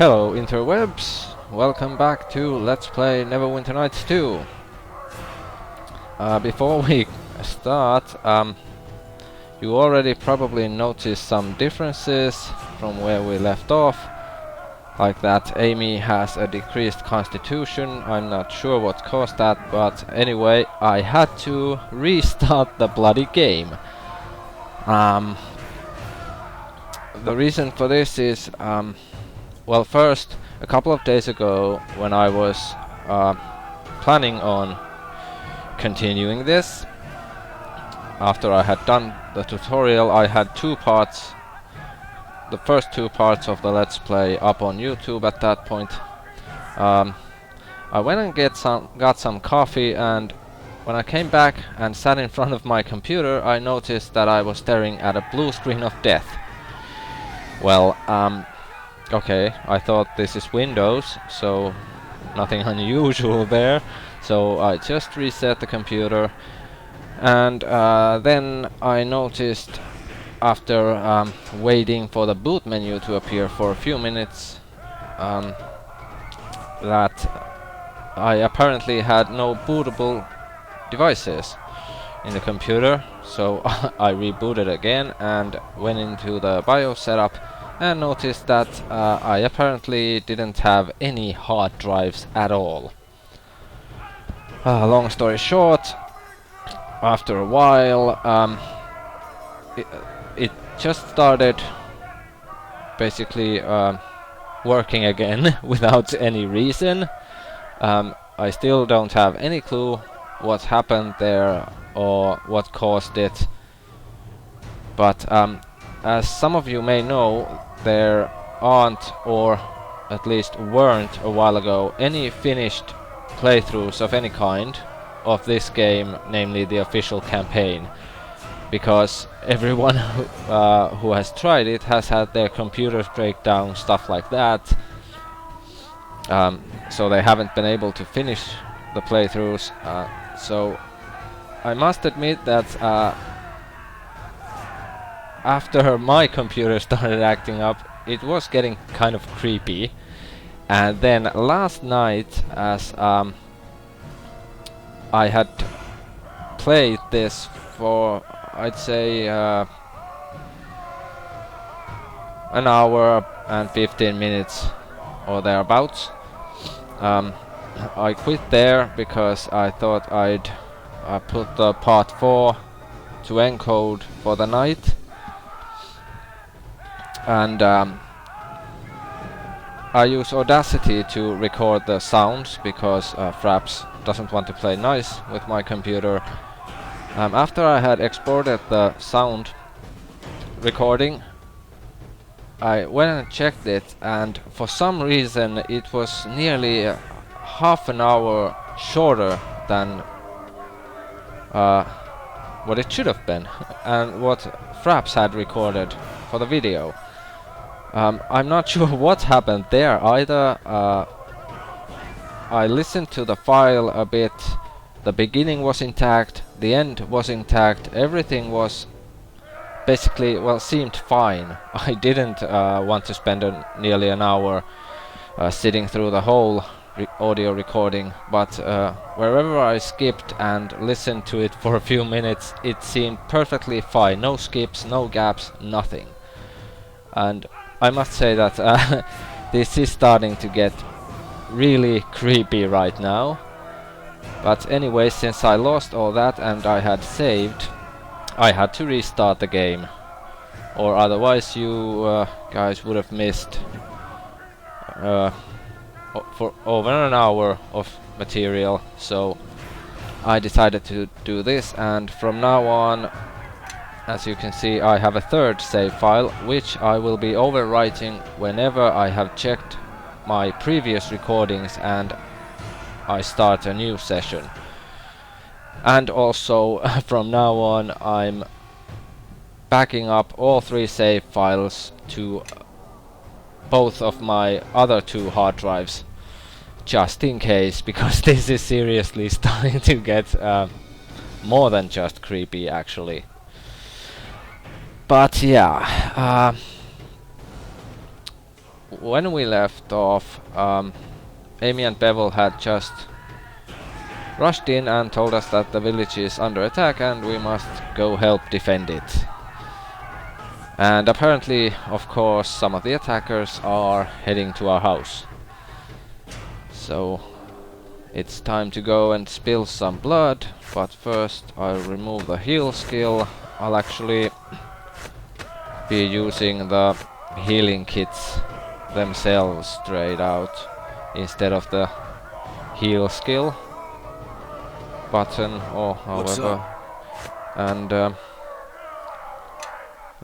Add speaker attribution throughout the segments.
Speaker 1: Hello interwebs, welcome back to Let's Play Neverwinter Nights 2. Before we start, you already probably noticed some differences from where we left off. Like that Amy has a decreased constitution. I'm not sure what caused that, but anyway, I had to restart the bloody game. The reason for this is, well, first, a couple of days ago, when I was planning on continuing this, after I had done the tutorial, I had two parts, the first two parts of the Let's Play up on YouTube at that point. I went and got some coffee, and when I came back and sat in front of my computer, I noticed that I was staring at a blue screen of death. Well, okay, I thought this is Windows, so nothing unusual there. So I just reset the computer, and then I noticed, after waiting for the boot menu to appear for a few minutes, that I apparently had no bootable devices in the computer. So I rebooted again and went into the BIOS setup and noticed that I apparently didn't have any hard drives at all. Long story short, after a while, it just started basically working again without any reason. I still don't have any clue what happened there or what caused it, but as some of you may know, there aren't, or at least weren't a while ago, any finished playthroughs of any kind of this game, namely the official campaign, because everyone who has tried it has had their computers break down, stuff like that, so they haven't been able to finish the playthroughs. So I must admit that after my computer started acting up, it was getting kind of creepy. And then last night, as I had played this for, I'd say, an hour and 15 minutes or thereabouts, I quit there because I thought I'd put the part 4 to encode for the night. And I use Audacity to record the sounds because Fraps doesn't want to play nice with my computer. After I had exported the sound recording, I went and checked it, and for some reason it was nearly half an hour shorter than what it should have been and what Fraps had recorded for the video. I'm not sure what happened there either. I listened to the file a bit. The beginning was intact, the end was intact, everything was basically, well, seemed fine. I didn't want to spend nearly an hour sitting through the whole audio recording, but wherever I skipped and listened to it for a few minutes, it seemed perfectly fine. No skips, no gaps, nothing. And I must say that this is starting to get really creepy right now. But anyway, since I lost all that and I had saved, I had to restart the game, or otherwise you guys would have missed for over an hour of material. So I decided to do this, and from now on, as you can see, I have a third save file, which I will be overwriting whenever I have checked my previous recordings and I start a new session. And also, from now on, I'm backing up all 3 save files to both of my other 2 hard drives, just in case, because this is seriously starting to get more than just creepy, actually. But yeah, when we left off, Amy and Bevel had just rushed in and told us that the village is under attack and we must go help defend it. And apparently, of course, some of the attackers are heading to our house. So it's time to go and spill some blood, but first I'll remove the heal skill. I'll actually be using the healing kits themselves straight out instead of the heal skill button or however. And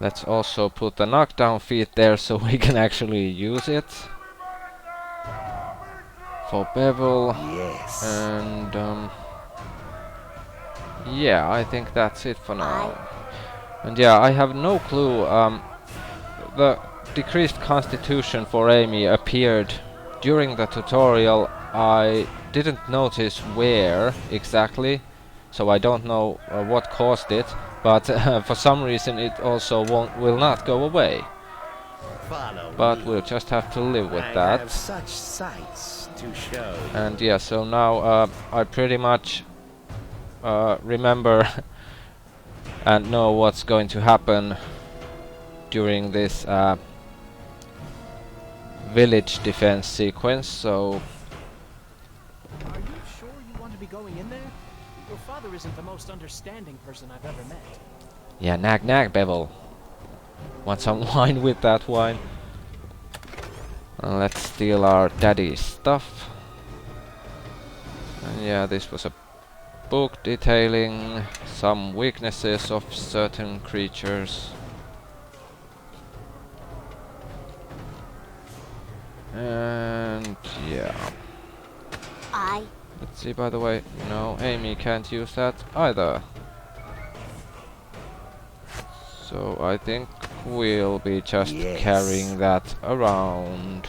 Speaker 1: let's also put the knockdown feat there so we can actually use it for Bevel.
Speaker 2: Yes.
Speaker 1: And yeah, I think that's it for now. And yeah, I have no clue. The decreased constitution for Amy appeared during the tutorial. I didn't notice where exactly, so I don't know what caused it, but for some reason it also will not go away. But we'll just have to live with that.
Speaker 2: Have such sights to show.
Speaker 1: And yeah, so now I pretty much remember and know what's going to happen during this village defense sequence, so...
Speaker 3: Are you sure you want to be going in there? Your father isn't the most understanding person I've ever met.
Speaker 1: Yeah, nag nag, Bevel. Want some wine with that wine? Let's steal our daddy's stuff. And yeah, this was a book detailing some weaknesses of certain creatures. And yeah. Let's see, by the way, no, Amy can't use that either. So I think we'll be just carrying that around.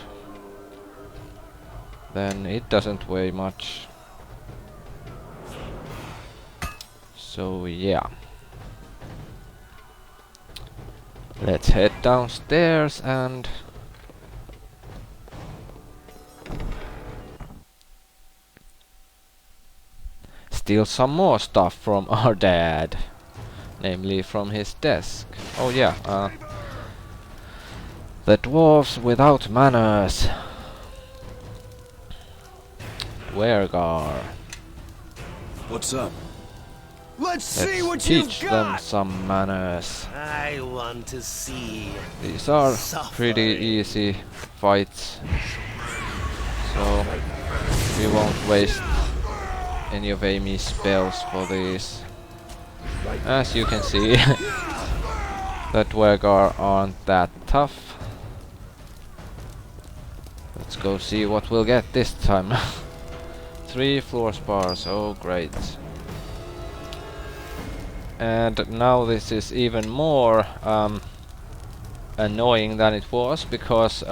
Speaker 1: Then it doesn't weigh much. So yeah. Let's head downstairs and steal some more stuff from our dad. Namely from his desk. Oh yeah, the dwarves without manners. Wergar.
Speaker 4: What's up?
Speaker 2: Let's see what
Speaker 1: teach
Speaker 2: you've
Speaker 1: them
Speaker 2: got.
Speaker 1: some manners.
Speaker 2: I want to see.
Speaker 1: These are
Speaker 2: Suffering.
Speaker 1: pretty easy fights, so we won't waste any of Amy's spells for these. As you can see, that Wergar aren't that tough. Let's go see what we'll get this time. 3 floor spars, oh great. And now this is even more annoying than it was, because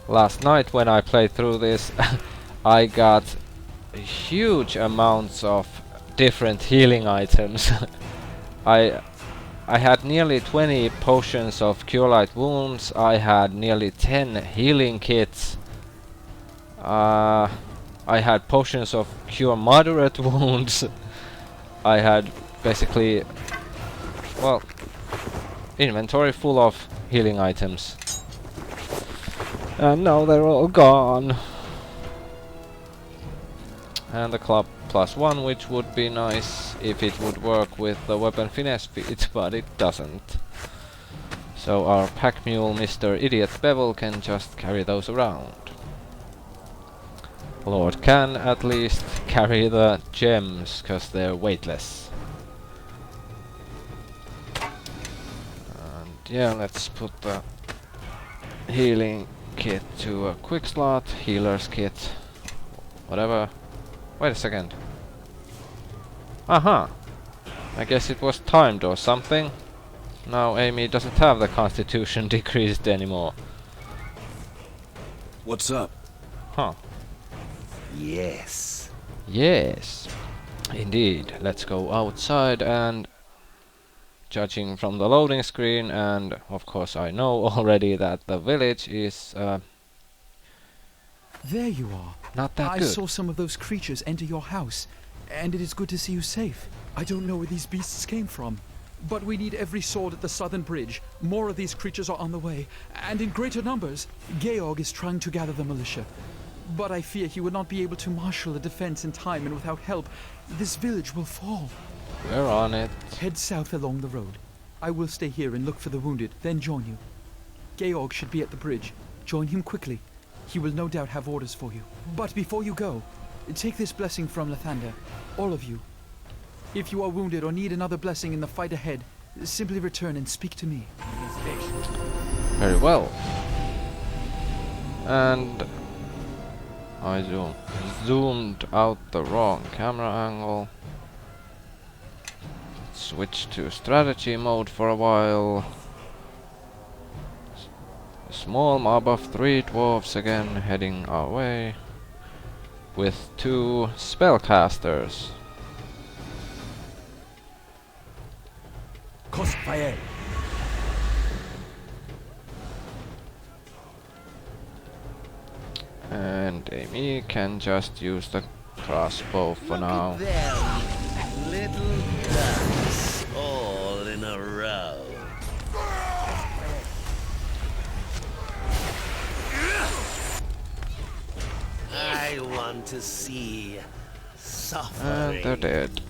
Speaker 1: last night when I played through this I got huge amounts of different healing items. I had nearly 20 potions of Cure Light Wounds, I had nearly 10 healing kits, I had potions of Cure Moderate Wounds, I had basically, well, inventory full of healing items. And now they're all gone. And the club +1, which would be nice if it would work with the weapon finesse feat, but it doesn't. So our pack mule Mr. Idiot Bevel can just carry those around. Lord can at least carry the gems, cause they're weightless. And yeah, let's put the healing kit to a quick slot, healer's kit, whatever. Wait a second. Aha! I guess it was timed or something. Now Amy doesn't have the constitution decreased anymore.
Speaker 4: What's up?
Speaker 1: Huh.
Speaker 2: Yes.
Speaker 1: Yes. Indeed. Let's go outside and judging from the loading screen, and of course I know already that the village is
Speaker 5: There you are.
Speaker 1: not that
Speaker 5: I
Speaker 1: good.
Speaker 5: saw some of those creatures enter your house, and it is good to see you safe. I don't know where these beasts came from, but we need every sword at the southern bridge. More of these creatures are on the way, and in greater numbers. Georg is trying to gather the militia, but I fear he would not be able to marshal a defense in time, and without help, this village will fall.
Speaker 1: We're on it.
Speaker 5: Head south along the road. I will stay here and look for the wounded, then join you. Georg should be at the bridge. Join him quickly. He will no doubt have orders for you. But before you go, take this blessing from Lathander, all of you. If you are wounded or need another blessing in the fight ahead, simply return and speak to me.
Speaker 1: Very well. And I zoomed out the wrong camera angle. Switch to strategy mode for a while. A small mob of 3 dwarves again heading our way. With 2 spellcasters.
Speaker 4: Cospaye.
Speaker 1: And Amy can just use the crossbow for
Speaker 2: Look
Speaker 1: now.
Speaker 2: at them, little ducks, all in a row. I want to see suffering.
Speaker 1: And they're dead.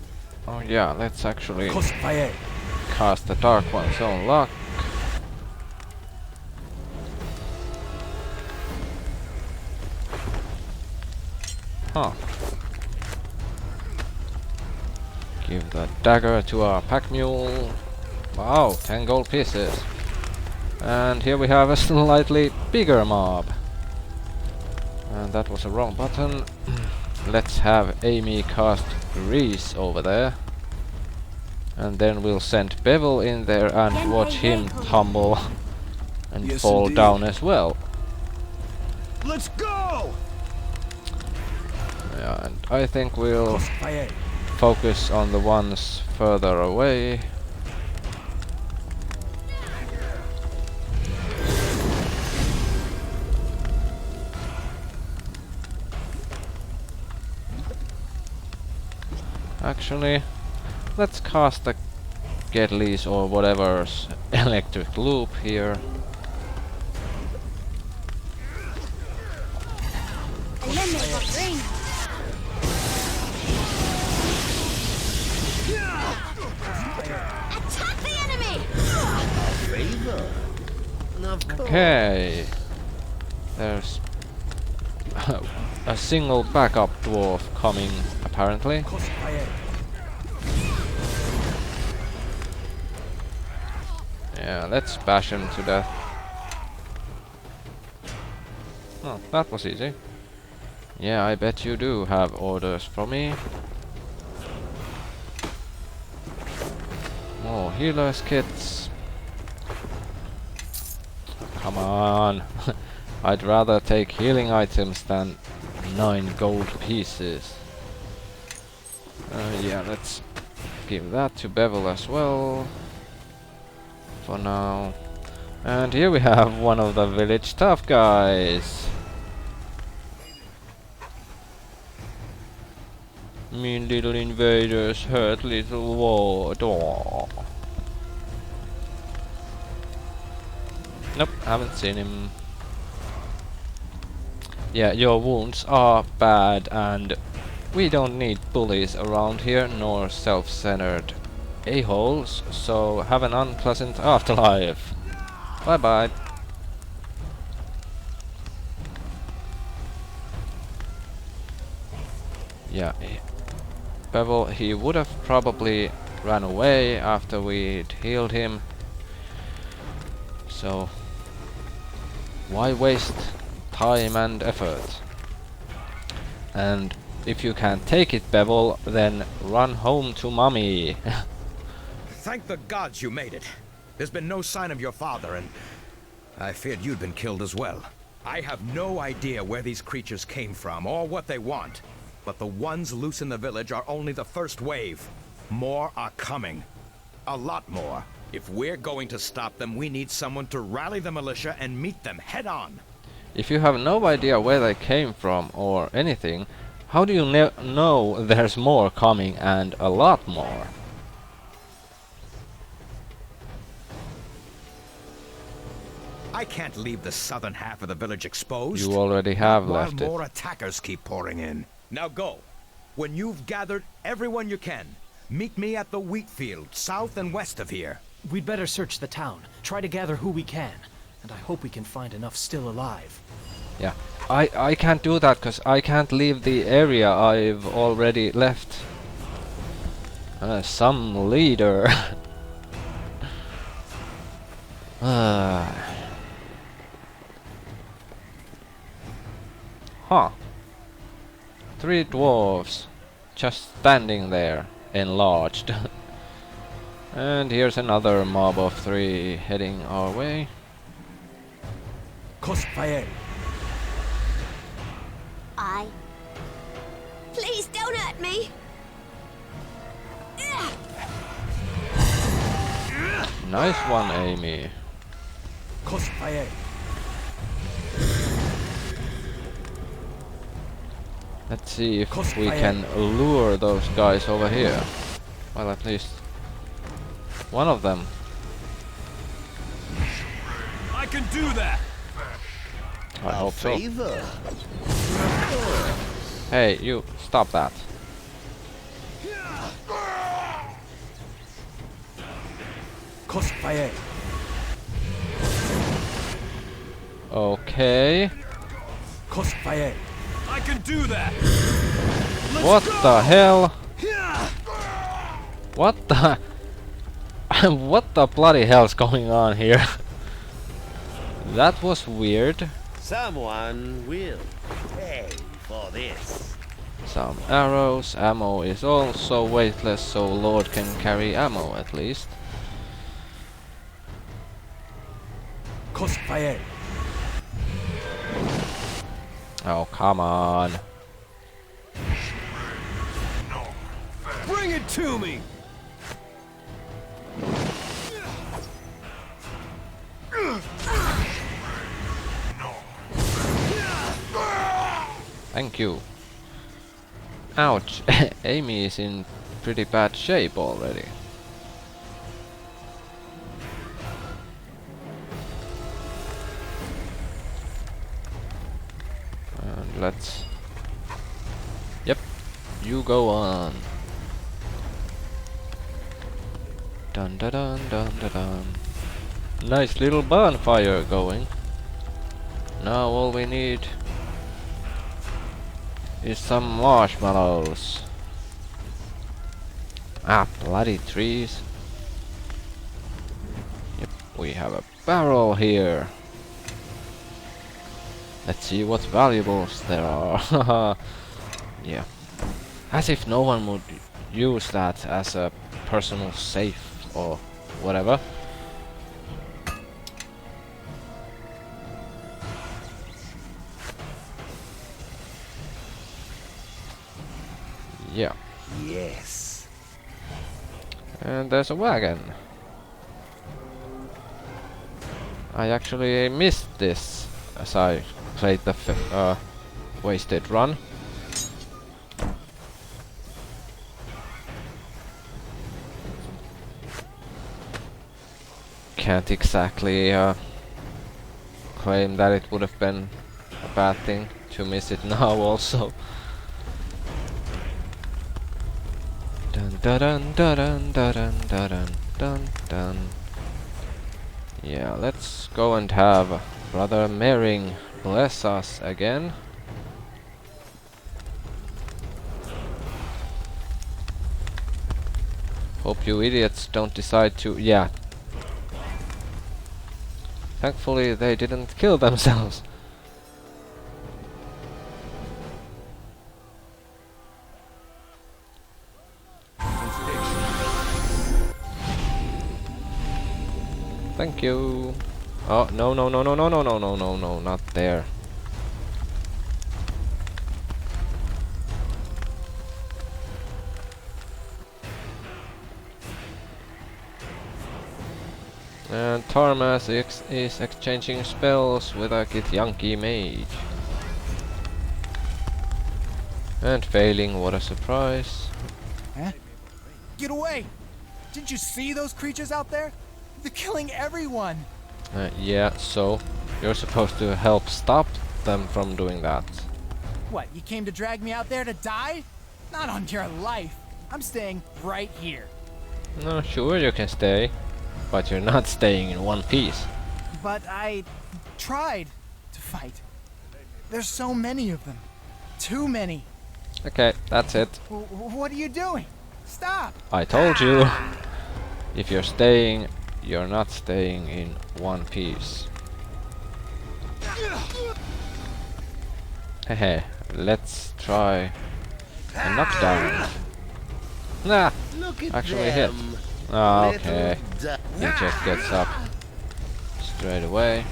Speaker 1: Oh yeah, let's actually
Speaker 4: Cospaye.
Speaker 1: cast the Dark One's own luck. Huh. Give the dagger to our pack mule. Wow, 10 gold pieces. And here we have a slightly bigger mob. And that was a wrong button. Let's have Amy cast Grease over there. And then we'll send Bevel in there and watch him tumble and
Speaker 4: Yes,
Speaker 1: fall
Speaker 4: indeed.
Speaker 1: down as well.
Speaker 4: Let's go!
Speaker 1: Yeah, and I think we'll
Speaker 4: Cospaye.
Speaker 1: focus on the ones further away. Actually, let's cast the Gedlies or whatever's electric loop here.
Speaker 6: Attack the enemy!
Speaker 2: Favor. Of course.
Speaker 1: Okay. There's a single backup dwarf coming, apparently.
Speaker 4: Cospaye.
Speaker 1: Yeah, let's bash him to death. Oh, that was easy. Yeah, I bet you do have orders for me. More healer's kits. Come on. I'd rather take healing items than 9 gold pieces. Yeah, let's give that to Bevel as well. For now. And here we have one of the village tough guys. Mean little invaders hurt little ward. Aww. Nope, haven't seen him. Yeah, your wounds are bad and we don't need bullies around here, nor self-centered a-holes, so have an unpleasant afterlife. Bye bye. Yeah, Bevel, he would have probably ran away after we'd healed him. So, why waste time and effort? And if you can't take it, Bevel, then run home to Mummy.
Speaker 7: Thank the gods you made it. There's been no sign of your father, and I feared you'd been killed as well. I have no idea where these creatures came from or what they want, but the ones loose in the village are only the first wave. More are coming. A lot more. If we're going to stop them, we need someone to rally the militia and meet them head on.
Speaker 1: If you have no idea where they came from or anything, how do you know there's more coming and a lot more?
Speaker 7: I can't leave the southern half of the village exposed.
Speaker 1: You already have
Speaker 7: while
Speaker 1: left it.
Speaker 7: more attackers keep pouring in. Now go. When you've gathered everyone you can, meet me at the wheat field, south and west of here.
Speaker 3: We'd better search the town, try to gather who we can, and I hope we can find enough still alive.
Speaker 1: Yeah, I can't do that because I can't leave the area I've already left. Some leader. Huh. 3 dwarves just standing there, enlarged. And here's another mob of 3 heading our way.
Speaker 4: Cospaye.
Speaker 6: Please don't hurt me!
Speaker 1: Nice one, Amy.
Speaker 4: Cospaye.
Speaker 1: Let's see if we can lure those guys over here. Well, at least one of them.
Speaker 4: I can do that.
Speaker 1: I hope so.
Speaker 2: Favor.
Speaker 1: Hey, you, stop that.
Speaker 4: Cospaye.
Speaker 1: Okay.
Speaker 4: Cospaye. I can do that.
Speaker 1: What the hell? What the... what the bloody hell's going on here? That was weird.
Speaker 2: Someone will pay for this.
Speaker 1: Some arrows. Ammo is also weightless, so Lord can carry ammo at least.
Speaker 4: Cospaye.
Speaker 1: Oh, come on.
Speaker 4: Bring it to me.
Speaker 1: Thank you. Ouch. Amy is in pretty bad shape already. And let's... Yep. You go on. Dun dun dun dun dun dun. Nice little bonfire going. Now all we need is some marshmallows. Ah, bloody trees. Yep, we have a barrel here. Let's see what valuables there are. Yeah. As if no one would use that as a personal safe or whatever. Yeah.
Speaker 2: Yes.
Speaker 1: And there's a wagon. I actually missed this as I played the wasted run. Can't exactly claim that it would have been a bad thing to miss it now also. Dun dun dun dun dun dun dun dun. Yeah, let's go and have Brother Mering bless us again. Hope you idiots don't decide to... yeah. Thankfully they didn't kill themselves. Thank you. Oh, no, no, no, no, no, no, no, no, no, no, not there. And Tarmas is exchanging spells with a Githyanki mage. And failing, what a surprise.
Speaker 8: Huh? Get away! Didn't you see those creatures out there? They're killing everyone!
Speaker 1: Yeah, so you're supposed to help stop them from doing that.
Speaker 8: What, you came to drag me out there to die? Not on your life. I'm staying right here.
Speaker 1: No, sure you can stay, but you're not staying in one piece.
Speaker 8: But I tried to fight. There's so many of them. Too many.
Speaker 1: Okay, that's it.
Speaker 8: What are you doing? Stop!
Speaker 1: I told you. If you're staying, you're not staying in one piece. Hehe, let's try a knockdown. Nah,
Speaker 2: Look at
Speaker 1: actually hit.
Speaker 2: them.
Speaker 1: Ah,
Speaker 2: Little
Speaker 1: okay.
Speaker 2: duck.
Speaker 1: He just gets up straight away.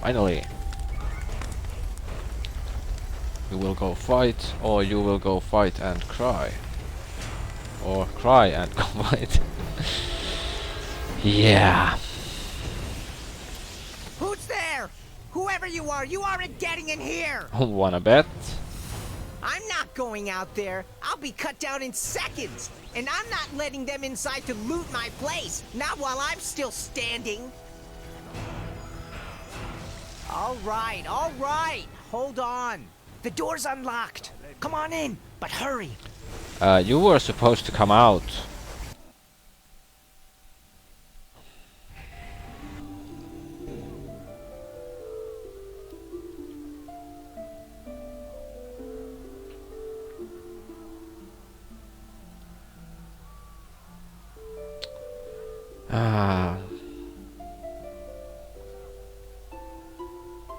Speaker 1: Finally. You will go fight, or you will go fight and cry. Or cry and go fight. Yeah.
Speaker 9: Who's there? Whoever you aren't getting in here!
Speaker 1: Wanna bet?
Speaker 9: I'm not going out there. I'll be cut down in seconds. And I'm not letting them inside to loot my place. Not while I'm still standing. All right. Hold on. The door's unlocked. Come on in, but hurry.
Speaker 1: You were supposed to come out.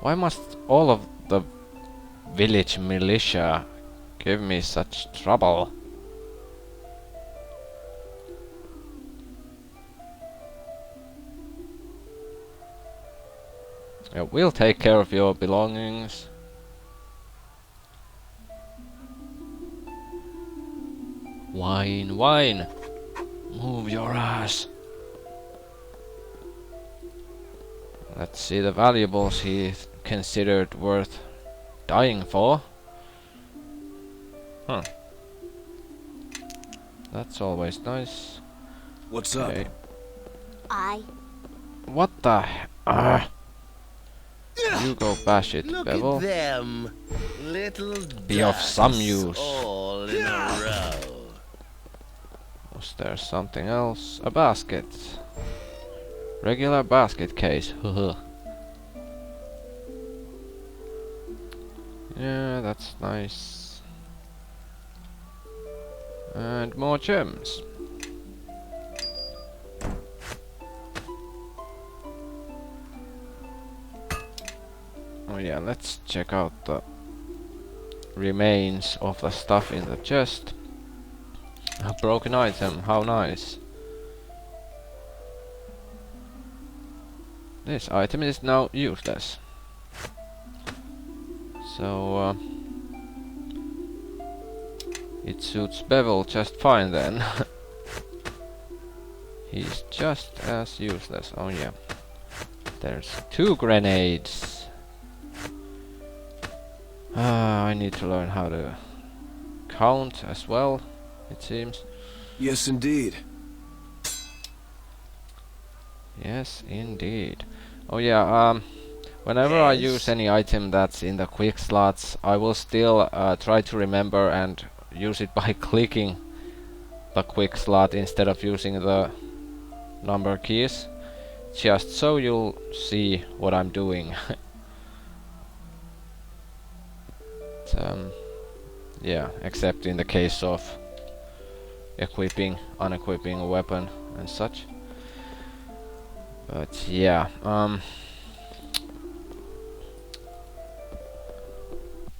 Speaker 1: Why must all of the village militia give me such trouble? Yeah, we'll take care of your belongings. Wine, wine! Move your ass! Let's see the valuables he considered worth dying for. Huh. That's always nice.
Speaker 4: What's
Speaker 1: Okay.
Speaker 6: I.
Speaker 1: What the You go bash it,
Speaker 2: Look
Speaker 1: Bevel.
Speaker 2: at them. Little
Speaker 1: Be of some
Speaker 2: ducks
Speaker 1: use.
Speaker 2: all in a row.
Speaker 1: Was there something else? A basket. Regular basket case. Yeah, that's nice. And more gems. Oh yeah, let's check out the remains of the stuff in the chest. A broken item, how nice. This item is now useless. So it suits Bevel just fine then. He's just as useless. Oh yeah. There's 2 grenades. I need to learn how to count as well, it seems.
Speaker 4: Yes, indeed.
Speaker 1: Yes, indeed. Oh yeah, whenever I use any item that's in the quick slots, I will still try to remember and use it by clicking the quick slot instead of using the number keys, just so you'll see what I'm doing. Yeah, except in the case of equipping, unequipping a weapon and such. But yeah,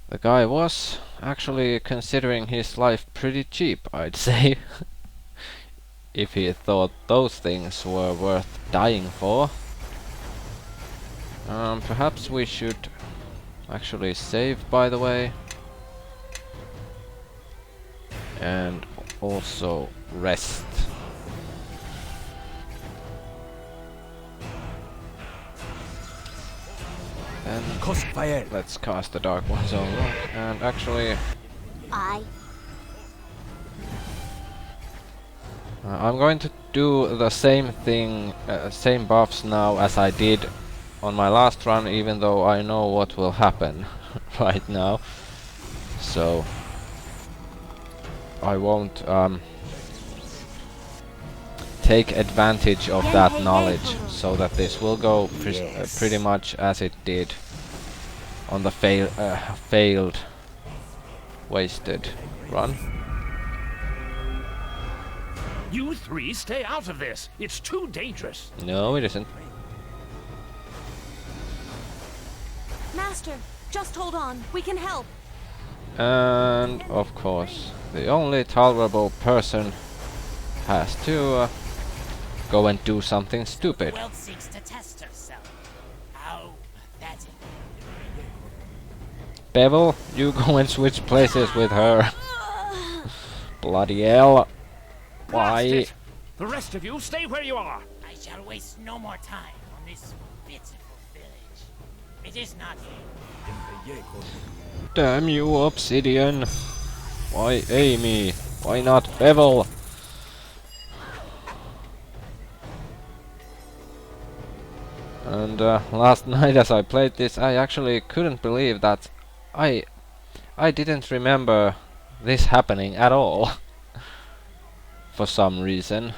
Speaker 1: the guy was actually considering his life pretty cheap, I'd say. If he thought those things were worth dying for. Perhaps we should actually save, by the way. And also rest. And let's cast the Dark One's own rock, and actually I'm going to do the same thing, same buffs now as I did on my last run, even though I know what will happen right now. So I won't take advantage of that knowledge, so that this will go pretty much as it did on the failed, wasted run.
Speaker 4: You three stay out of this. It's too dangerous.
Speaker 1: No, it isn't.
Speaker 6: Master, just hold on. We can help.
Speaker 1: And of course, the only tolerable person has to go and do something stupid.
Speaker 10: The world seeks to test herself. How pathetic.
Speaker 1: Bevel, you go and switch places with her. Bloody hell. Why?
Speaker 4: Blast it. The rest of you stay where you are.
Speaker 10: I shall waste no more time on this pitiful village. It is not here.
Speaker 1: Damn you, Obsidian. Why Amy? Why not Bevel? And last night as I played this, I actually couldn't believe that I didn't remember this happening at all. For some reason.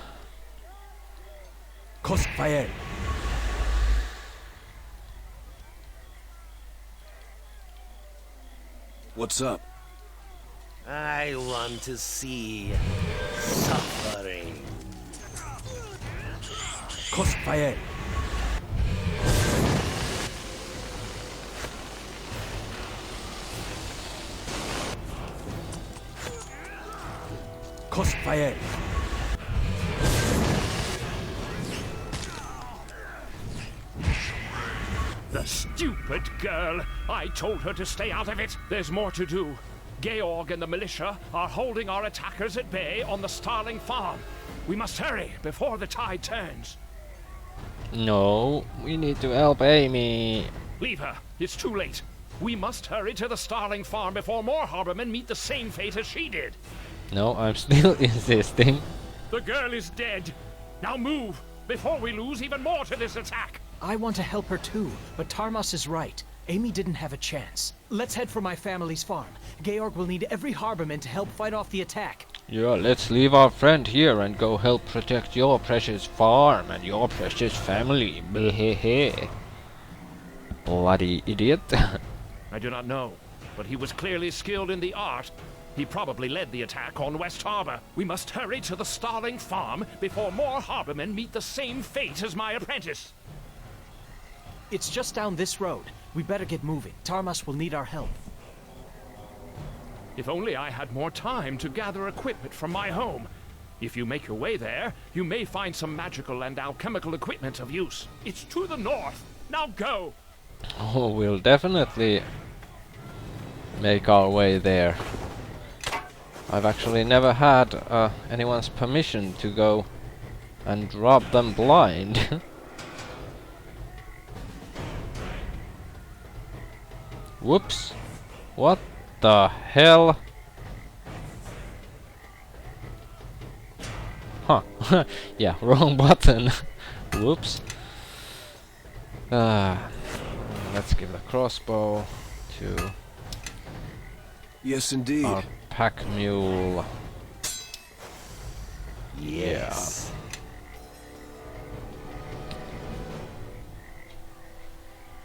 Speaker 4: What's up?
Speaker 2: I want to see suffering.
Speaker 4: Crossfire. Crossfire. The stupid girl! I told her to stay out of it. There's more to do. Georg and the militia are holding our attackers at bay on the Starling farm. We must hurry before the tide turns.
Speaker 1: No, we need to help Amy.
Speaker 4: Leave her. It's too late. We must hurry to the Starling farm before more harbormen meet the same fate as she did.
Speaker 1: No, I'm still insisting.
Speaker 4: The girl is dead. Now move, before we lose even more to this attack.
Speaker 3: I want to help her too, but Tarmas is right. Amy didn't have a chance. Let's head for my family's farm. Georg will need every harborman to help fight off the attack.
Speaker 1: Yeah, let's leave our friend here and go help protect your precious farm and your precious family. Blehehe. Bloody idiot.
Speaker 4: I do not know, but he was clearly skilled in the art. He probably led the attack on West Harbor. We must hurry to the Starling farm before more harbormen meet the same fate as my apprentice.
Speaker 3: It's just down this road. We better get moving. Tarmas will need our help.
Speaker 4: If only I had more time to gather equipment from my home. If you make your way there, you may find some magical and alchemical equipment of use. It's to the north. Now go!
Speaker 1: Oh, we'll definitely make our way there. I've actually never had anyone's permission to go and rob them blind. Whoops. What the hell? Huh. Yeah, wrong button. Whoops. Let's give the crossbow to
Speaker 4: Yes, indeed.
Speaker 1: our pack mule.
Speaker 2: Yes.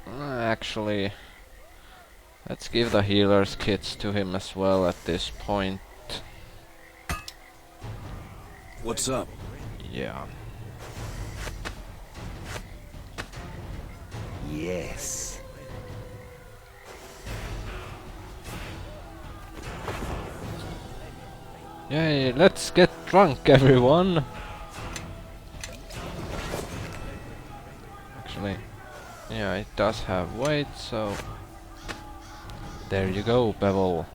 Speaker 1: Actually, let's give the healer's kits to him as well at this point.
Speaker 4: What's up?
Speaker 1: Yeah.
Speaker 2: Yes.
Speaker 1: Yay, let's get drunk, everyone! Actually, yeah, it does have weight, so... There you go, Bevel.